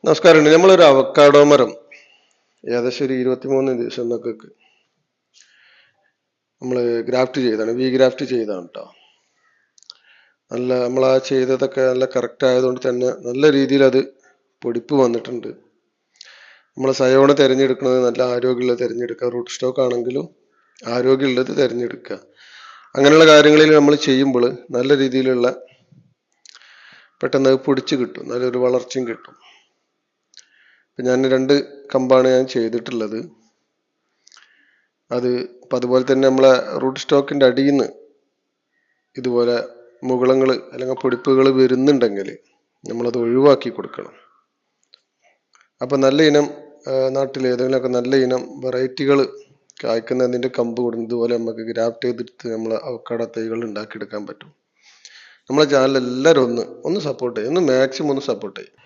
നമസ്കാരമുണ്ട്. നമ്മളൊരു അവക്കാഡോ മരം ഏകദേശം ഒരു 23 ദിവസം എന്നൊക്കെ നമ്മൾ ഗ്രാഫ്റ്റ് ചെയ്താണ്, വി ഗ്രാഫ്റ്റ് ചെയ്താണ് കേട്ടോ. നമ്മൾ ആ ചെയ്തതൊക്കെ നല്ല കറക്റ്റ് ആയതുകൊണ്ട് തന്നെ നല്ല രീതിയിൽ അത് പൊടിപ്പ് വന്നിട്ടുണ്ട്. നമ്മൾ സയോണ് തിരഞ്ഞെടുക്കുന്നത് നല്ല ആരോഗ്യമുള്ളത് തിരഞ്ഞെടുക്കുക. റൂട്ട് സ്റ്റോക്ക് ആണെങ്കിലും ആരോഗ്യമുള്ളത് തിരഞ്ഞെടുക്കുക. അങ്ങനെയുള്ള കാര്യങ്ങളിൽ നമ്മൾ ചെയ്യുമ്പോൾ നല്ല രീതിയിലുള്ള പെട്ടെന്ന് പൊടിച്ച് കിട്ടും, നല്ലൊരു വളർച്ചയും കിട്ടും. ഞാൻ 2 കമ്പാണ് ഞാൻ ചെയ്തിട്ടുള്ളത്. അപ്പം അതുപോലെ തന്നെ നമ്മളെ റൂട്ട് സ്റ്റോക്കിന്റെ അടിയിൽ നിന്ന് ഇതുപോലെ മുകുളങ്ങൾ അല്ലെങ്കിൽ പൊടിപ്പുകൾ വരുന്നുണ്ടെങ്കിൽ നമ്മളത് ഒഴിവാക്കി കൊടുക്കണം. അപ്പം നല്ല ഇനം നാട്ടിൽ ഏതെങ്കിലുമൊക്കെ നല്ല ഇനം വെറൈറ്റികൾ കായ്ക്കുന്നതിൻ്റെ കമ്പ് കൊടുക്കും ഇതുപോലെ നമുക്ക് ഗ്രാഫ്റ്റ് ചെയ്തെടുത്ത് നമ്മൾ അവക്കാഡോ തൈകൾ ഉണ്ടാക്കിയെടുക്കാൻ പറ്റും. നമ്മളെ ചാനൽ എല്ലാവരും ഒന്ന് സപ്പോർട്ട് ചെയ്യും, ഒന്ന് മാക്സിമം ഒന്ന് സപ്പോർട്ട് ചെയ്യും.